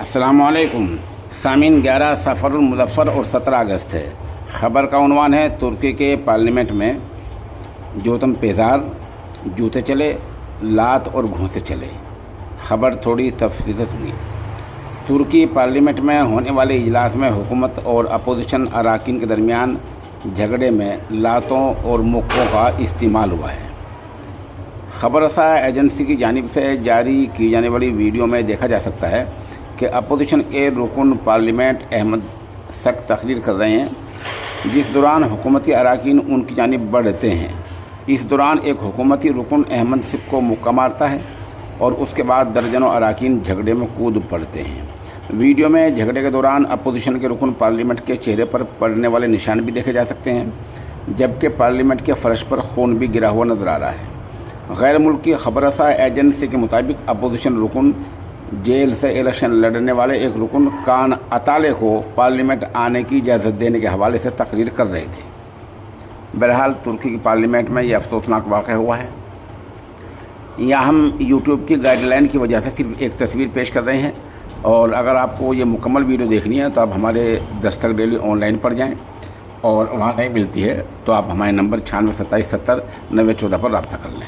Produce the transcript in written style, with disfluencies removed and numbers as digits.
अस्सलामुअलैकुम सामीन 11 सफ़रुल मुज़फ़्फ़र और 17 अगस्त है। ख़बर का उन्वान है तुर्की के पार्लियामेंट में जोतम पेजार जूते चले, लात और घूंसे चले। ख़बर थोड़ी तफसील से सुनिए। तुर्की पार्लियामेंट में होने वाले इजलास में हुकूमत और अपोजिशन अरकान के दरमियान झगड़े में लातों और मुक्कों का इस्तेमाल हुआ है। ख़बरसार एजेंसी की जानिब से जारी की जाने वाली वीडियो में देखा जा सकता है कि अपोजिशन के रुकन पार्लियामेंट अहमद सख्त तकरीर कर रहे हैं, जिस दौरान हुकूमती अरकान उनकी जानिब बढ़ते हैं। इस दौरान एक हुकूमती रुकन अहमद सिख को मुक्का मारता है और उसके बाद दर्जनों अरकान झगड़े में कूद पड़ते हैं। वीडियो में झगड़े के दौरान अपोजिशन के रुकन पार्लियामेंट के चेहरे पर पड़ने वाले निशान भी देखे जा सकते हैं, जबकि पार्लियामेंट के फर्श पर खून भी गिरा हुआ नजर आ रहा है। गैर मुल्की ख़बरसार एजेंसी के मुताबिक अपोजिशन रुकन जेल से इलेक्शन लड़ने वाले एक रुकन कान अताले को पार्लियामेंट आने की इजाज़त देने के हवाले से तकरीर कर रहे थे। बहरहाल तुर्की की पार्लियामेंट में यह अफसोसनाक वाक़या हुआ है। यहाँ हम यूट्यूब की गाइडलाइन की वजह से सिर्फ एक तस्वीर पेश कर रहे हैं, और अगर आपको ये मुकम्मल वीडियो देखनी है तो आप हमारे दस्तक डेली ऑनलाइन पर जाएँ, और वहाँ नहीं मिलती है तो आप हमारे नंबर 96 27 70 90 14 पर रब्ता कर लें।